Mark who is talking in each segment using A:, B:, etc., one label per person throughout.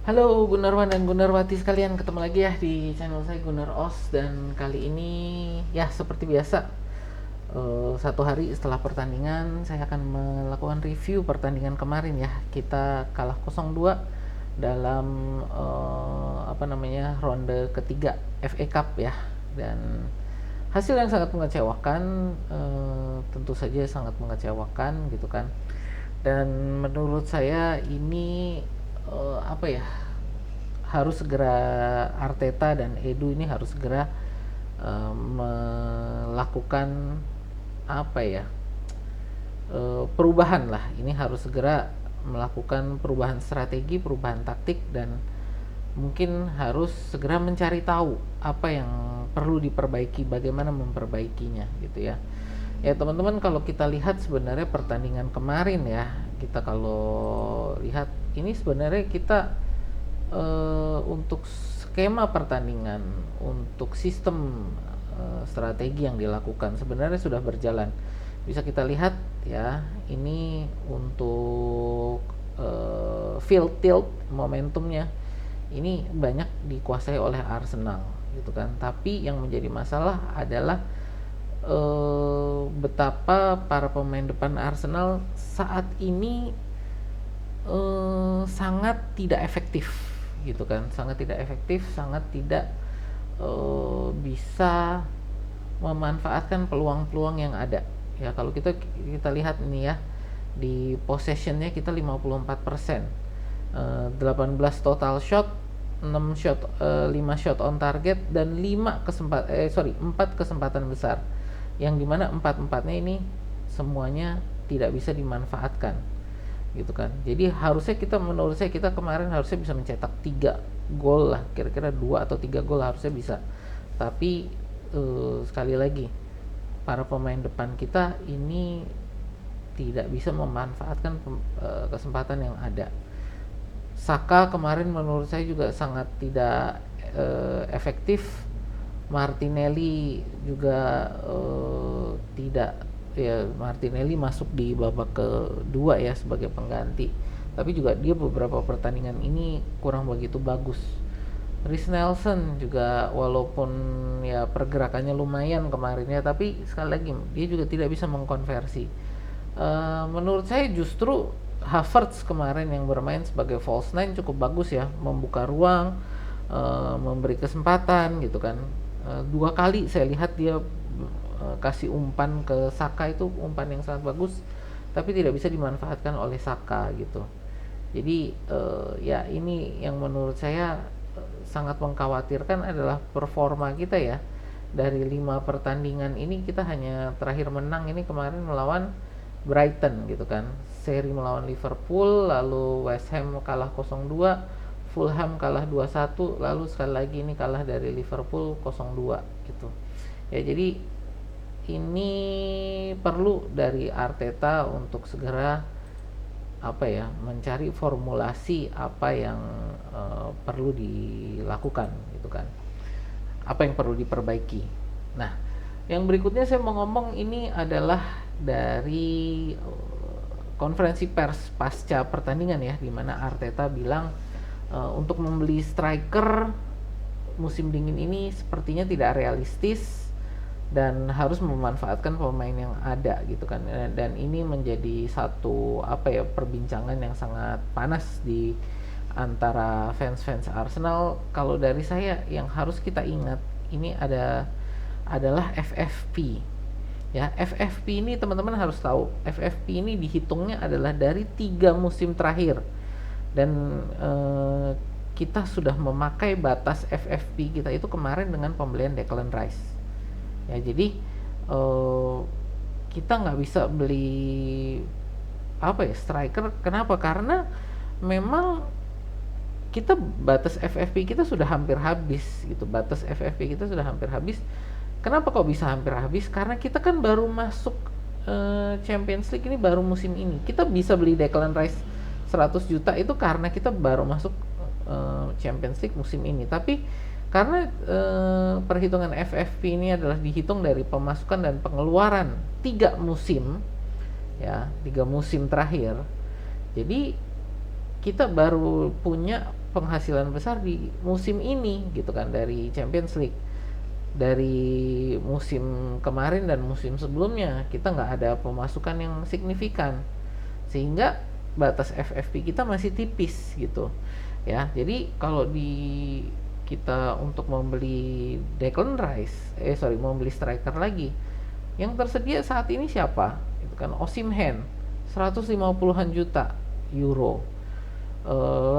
A: Halo Gunarwan dan Gunarwati sekalian, ketemu lagi ya di channel saya Gunar Os. Dan kali ini ya seperti biasa, satu hari setelah pertandingan saya akan melakukan review pertandingan kemarin ya. Kita kalah 0-2 dalam ronde ketiga FA Cup ya. Dan hasil yang sangat mengecewakan, tentu saja sangat mengecewakan gitu kan. Dan menurut saya ini harus segera Arteta dan Edu ini harus segera melakukan perubahan lah. Ini harus segera melakukan perubahan strategi, perubahan taktik, dan mungkin harus segera mencari tahu apa yang perlu diperbaiki, bagaimana memperbaikinya gitu ya. Ya teman-teman, kalau kita lihat sebenarnya pertandingan kemarin ya, kita kalau lihat ini sebenarnya kita untuk skema pertandingan, untuk sistem strategi yang dilakukan sebenarnya sudah berjalan. Bisa kita lihat ya, ini untuk field tilt momentumnya ini banyak dikuasai oleh Arsenal gitu kan. Tapi yang menjadi masalah adalah betapa para pemain depan Arsenal saat ini sangat tidak efektif gitu kan, sangat tidak efektif, sangat tidak bisa memanfaatkan peluang-peluang yang ada ya. Kalau kita lihat ini ya, di possessionnya kita 54%, 18 total shot, 6 shot, 5 shot on target, dan 4 kesempatan besar, yang dimana 4-4-nya ini semuanya tidak bisa dimanfaatkan gitu kan. Jadi menurut saya kita kemarin harusnya bisa mencetak 3 gol lah, kira-kira 2 atau 3 gol harusnya bisa. Tapi sekali lagi, para pemain depan kita ini tidak bisa memanfaatkan kesempatan yang ada. Saka kemarin menurut saya juga sangat tidak efektif. Martinelli juga tidak ya, Martinelli masuk di babak kedua ya sebagai pengganti, tapi juga dia beberapa pertandingan ini kurang begitu bagus. Reiss Nelson juga walaupun ya pergerakannya lumayan kemarin ya, tapi sekali lagi dia juga tidak bisa mengkonversi. Menurut saya justru Havertz kemarin yang bermain sebagai false nine cukup bagus ya, membuka ruang, memberi kesempatan gitu kan. 2 kali saya lihat dia kasih umpan ke Saka, itu umpan yang sangat bagus, tapi tidak bisa dimanfaatkan oleh Saka gitu. Jadi ya ini yang menurut saya sangat mengkhawatirkan adalah performa kita ya. Dari 5 pertandingan ini kita hanya terakhir menang ini kemarin melawan Brighton gitu kan. Seri melawan Liverpool, lalu West Ham kalah 0-2, Fulham kalah 2-1, lalu sekali lagi ini kalah dari Liverpool 0-2 gitu. Ya jadi ini perlu dari Arteta untuk segera mencari formulasi apa yang perlu dilakukan gitu kan, apa yang perlu diperbaiki. Nah, yang berikutnya saya mau ngomong ini adalah dari konferensi pers pasca pertandingan ya, di mana Arteta bilang untuk membeli striker musim dingin ini sepertinya tidak realistis dan harus memanfaatkan pemain yang ada gitu kan. Dan ini menjadi satu perbincangan yang sangat panas di antara fans-fans Arsenal. Kalau dari saya, yang harus kita ingat ini adalah FFP ya. FFP ini teman-teman harus tahu, FFP ini dihitungnya adalah dari 3 musim terakhir, dan kita sudah memakai batas FFP kita itu kemarin dengan pembelian Declan Rice ya. Jadi kita nggak bisa beli striker. Kenapa? Karena memang kita batas FFP kita sudah hampir habis gitu. Batas FFP kita sudah hampir habis. Kenapa kok bisa hampir habis? Karena kita kan baru masuk Champions League ini baru musim ini. Kita bisa beli Declan Rice 100 juta itu karena kita baru masuk Champions League musim ini. Tapi karena perhitungan FFP ini adalah dihitung dari pemasukan dan pengeluaran 3 musim ya, 3 musim terakhir. Jadi kita baru punya penghasilan besar di musim ini gitu kan, dari Champions League. Dari musim kemarin dan musim sebelumnya kita nggak ada pemasukan yang signifikan, sehingga batas FFP kita masih tipis gitu ya. Jadi kalau di kita untuk membeli Declan Rice, membeli striker lagi, yang tersedia saat ini siapa? Itu kan Osimhen, 150-an juta euro.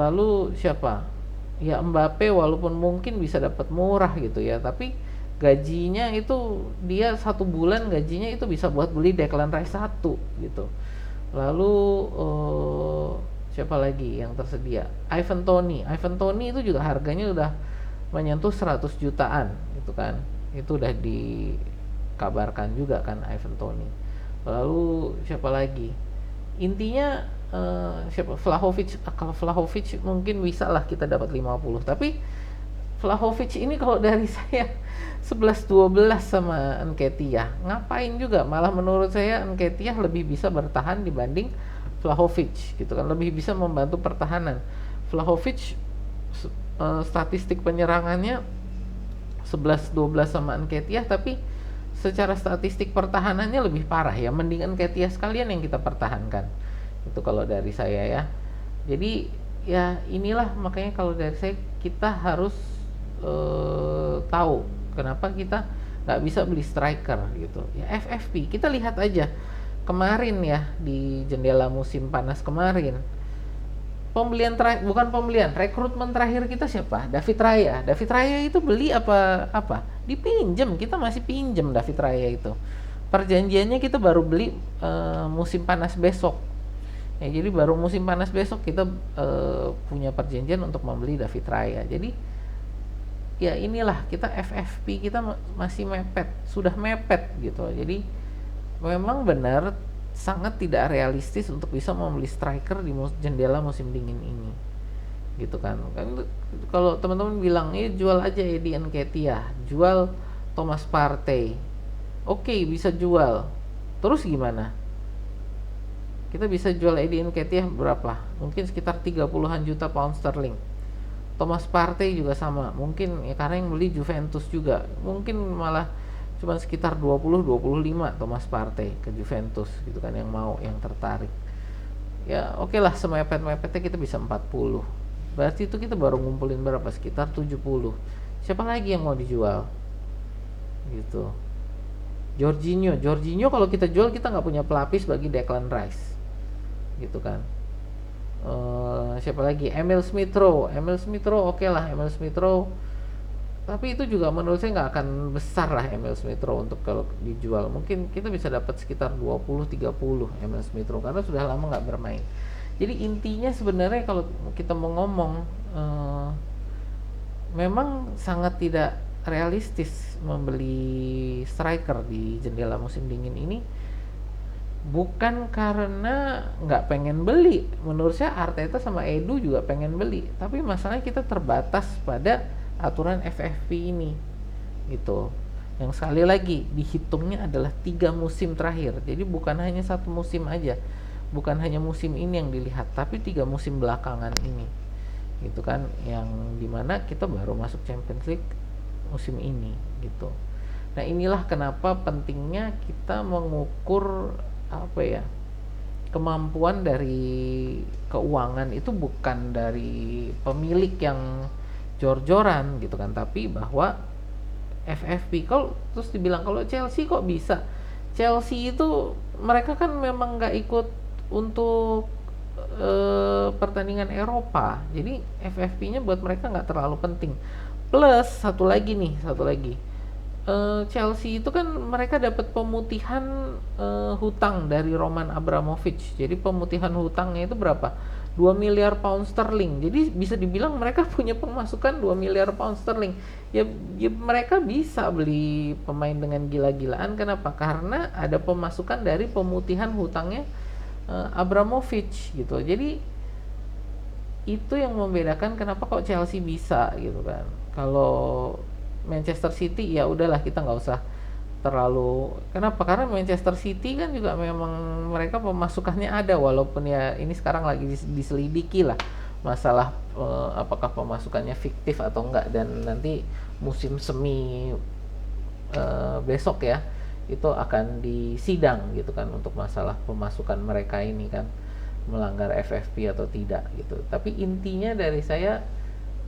A: Lalu siapa? Ya Mbappe, walaupun mungkin bisa dapat murah gitu ya, tapi gajinya itu dia 1 bulan gajinya itu bisa buat beli Declan Rice 1 gitu. Lalu siapa lagi yang tersedia? Ivan Toney itu juga harganya udah menyentuh 100 jutaan gitu kan. Itu udah dikabarkan juga kan Ivan Toney. Lalu siapa lagi? Intinya siapa? Vlahovic mungkin bisa lah kita dapat 50. Tapi Vlahovic ini kalau dari saya 11-12 sama Nketiah, ngapain juga? Malah menurut saya Nketiah lebih bisa bertahan dibanding Vlahovic gitu kan, lebih bisa membantu pertahanan. Vlahovic statistik penyerangannya 11-12 sama Nketiah, tapi secara statistik pertahanannya lebih parah ya. Mending Nketiah sekalian yang kita pertahankan. Itu kalau dari saya ya. Jadi ya inilah makanya kalau dari saya kita harus tahu kenapa kita nggak bisa beli striker gitu ya. FFP kita lihat aja kemarin ya, di jendela musim panas kemarin, rekrutmen terakhir kita siapa? David Raya itu beli apa dipinjem, kita masih pinjem David Raya itu. Perjanjiannya kita baru beli musim panas besok ya, jadi baru musim panas besok kita punya perjanjian untuk membeli David Raya. Jadi ya inilah, kita FFP kita masih sudah mepet gitu. Jadi memang benar sangat tidak realistis untuk bisa membeli striker di jendela musim dingin ini gitu kan. Kalau teman-teman bilang ya jual aja Eddie Nketiah, jual Thomas Partey, oke, bisa jual. Terus gimana? Kita bisa jual Eddie Nketiah berapa? Mungkin sekitar 30-an juta pound sterling. Thomas Partey juga sama, mungkin ya karena yang beli Juventus juga, mungkin malah cuma sekitar 20-25 Thomas Partey ke Juventus gitu kan, yang tertarik. Ya oke lah, semepet-mepetnya kita bisa 40. Berarti itu kita baru ngumpulin berapa? Sekitar 70. Siapa lagi yang mau dijual? Gitu. Jorginho kalau kita jual kita nggak punya pelapis bagi Declan Rice. Gitu kan. Siapa lagi? Emil Smith Rowe, oke lah Emil Smith Rowe, tapi itu juga menurut saya nggak akan besar lah Emil Smith Rowe untuk kalau dijual. Mungkin kita bisa dapat sekitar 20-30 Emil Smith Rowe karena sudah lama nggak bermain. Jadi intinya sebenarnya kalau kita mau ngomong, memang sangat tidak realistis membeli striker di jendela musim dingin ini. Bukan karena nggak pengen beli, menurut saya Arteta sama Edu juga pengen beli, tapi masalahnya kita terbatas pada aturan FFP ini gitu. Yang sekali lagi dihitungnya adalah 3 musim terakhir, jadi bukan hanya 1 musim aja, bukan hanya musim ini yang dilihat, tapi 3 musim belakangan ini gitu kan, yang dimana kita baru masuk Champions League musim ini gitu. Nah inilah kenapa pentingnya kita mengukur kemampuan dari keuangan itu bukan dari pemilik yang jor-joran gitu kan, tapi bahwa FFP. Kalau terus dibilang kalau Chelsea kok bisa, Chelsea itu mereka kan memang nggak ikut untuk pertandingan Eropa, jadi FFP-nya buat mereka nggak terlalu penting. Plus satu lagi Chelsea itu kan mereka dapat pemutihan hutang dari Roman Abramovich. Jadi pemutihan hutangnya itu berapa? 2 miliar pound sterling. Jadi bisa dibilang mereka punya pemasukan 2 miliar pound sterling. Ya mereka bisa beli pemain dengan gila-gilaan. Kenapa? Karena ada pemasukan dari pemutihan hutangnya Abramovich gitu. Jadi itu yang membedakan kenapa kok Chelsea bisa gitu kan. Kalau Manchester City ya udahlah, kita nggak usah terlalu. Kenapa? Karena Manchester City kan juga memang mereka pemasukannya ada, walaupun ya ini sekarang lagi diselidiki lah masalah apakah pemasukannya fiktif atau enggak, dan nanti musim semi besok ya itu akan disidang gitu kan untuk masalah pemasukan mereka ini kan melanggar FFP atau tidak gitu. Tapi intinya dari saya,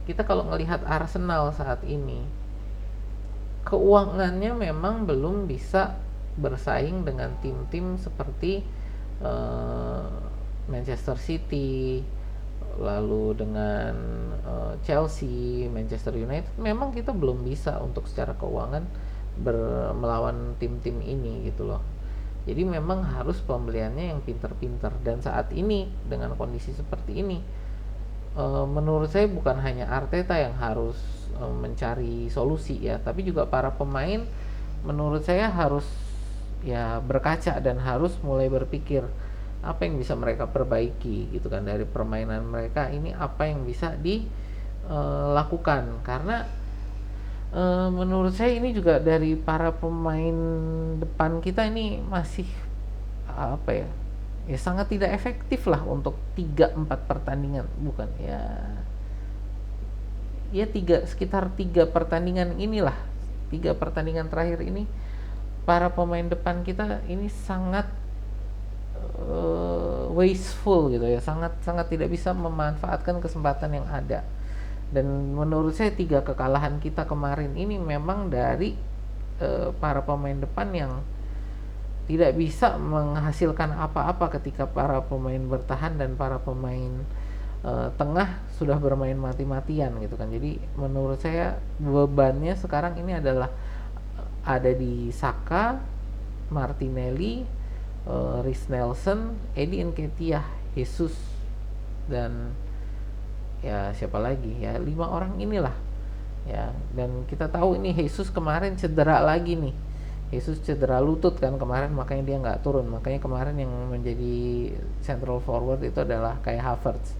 A: kita kalau ngelihat Arsenal saat ini, keuangannya memang belum bisa bersaing dengan tim-tim seperti uh, Manchester City, lalu dengan Chelsea, Manchester United. Memang kita belum bisa untuk secara keuangan melawan tim-tim ini gitu loh. Jadi memang harus pembeliannya yang pinter-pinter, dan saat ini dengan kondisi seperti ini, menurut saya bukan hanya Arteta yang harus mencari solusi ya, tapi juga para pemain menurut saya harus ya berkaca dan harus mulai berpikir apa yang bisa mereka perbaiki gitu kan dari permainan mereka ini, apa yang bisa dilakukan. Karena menurut saya ini juga dari para pemain depan kita ini masih apa ya, ya sangat tidak efektif lah untuk 3-4 pertandingan, bukan ya, ya sekitar 3 pertandingan inilah, 3 pertandingan terakhir ini para pemain depan kita ini sangat wasteful gitu ya, sangat tidak bisa memanfaatkan kesempatan yang ada. Dan menurut saya 3 kekalahan kita kemarin ini memang dari para pemain depan yang tidak bisa menghasilkan apa-apa ketika para pemain bertahan dan para pemain tengah sudah bermain mati-matian gitu kan. Jadi menurut saya bebannya sekarang ini adalah ada di Saka, Martinelli, Reiss Nelson, Eddie Nketiah, Jesus, dan ya siapa lagi ya, 5 orang inilah ya. Dan kita tahu ini Jesus kemarin cedera lagi nih, Jesus cedera lutut kan kemarin, makanya dia nggak turun. Makanya kemarin yang menjadi central forward itu adalah kayak Havertz.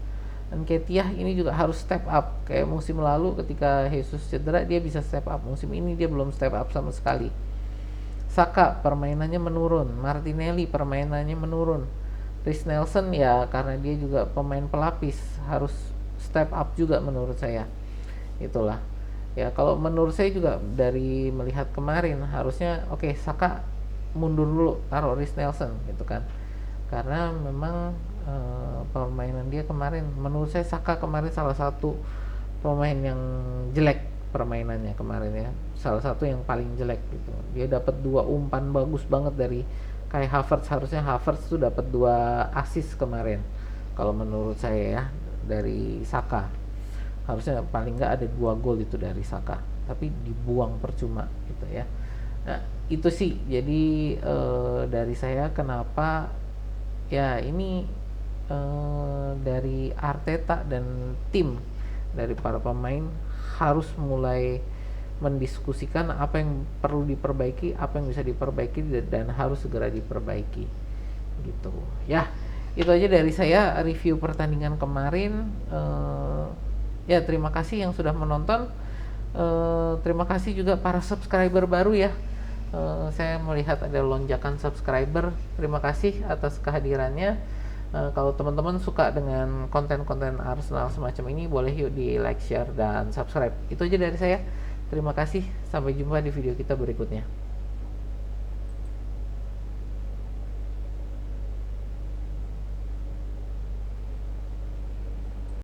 A: Dan Nketiah ini juga harus step up, kayak musim lalu ketika Jesus cedera dia bisa step up, musim ini dia belum step up sama sekali. Saka permainannya menurun, Martinelli permainannya menurun, Reiss Nelson ya karena dia juga pemain pelapis harus step up juga menurut saya. Itulah ya, kalau menurut saya juga dari melihat kemarin harusnya oke, Saka mundur dulu, taruh Reiss Nelson gitu kan, karena memang permainan dia kemarin menurut saya, Saka kemarin salah satu pemain yang jelek permainannya kemarin ya, salah satu yang paling jelek gitu. Dia dapat 2 umpan bagus banget dari kayak Havertz, harusnya Havertz tuh dapat 2 assist kemarin kalau menurut saya ya. Dari Saka harusnya paling nggak ada 2 gol itu dari Saka, tapi dibuang percuma gitu ya. Nah itu sih jadi dari saya kenapa ya ini dari Arteta dan tim, dari para pemain harus mulai mendiskusikan apa yang perlu diperbaiki, apa yang bisa diperbaiki dan harus segera diperbaiki gitu ya. Itu aja dari saya review pertandingan kemarin. Ya terima kasih yang sudah menonton. Terima kasih juga para subscriber baru ya. Saya melihat ada lonjakan subscriber. Terima kasih atas kehadirannya. Kalau teman-teman suka dengan konten-konten Arsenal semacam ini, boleh yuk di like, share, dan subscribe. Itu aja dari saya. Terima kasih. Sampai jumpa di video kita berikutnya.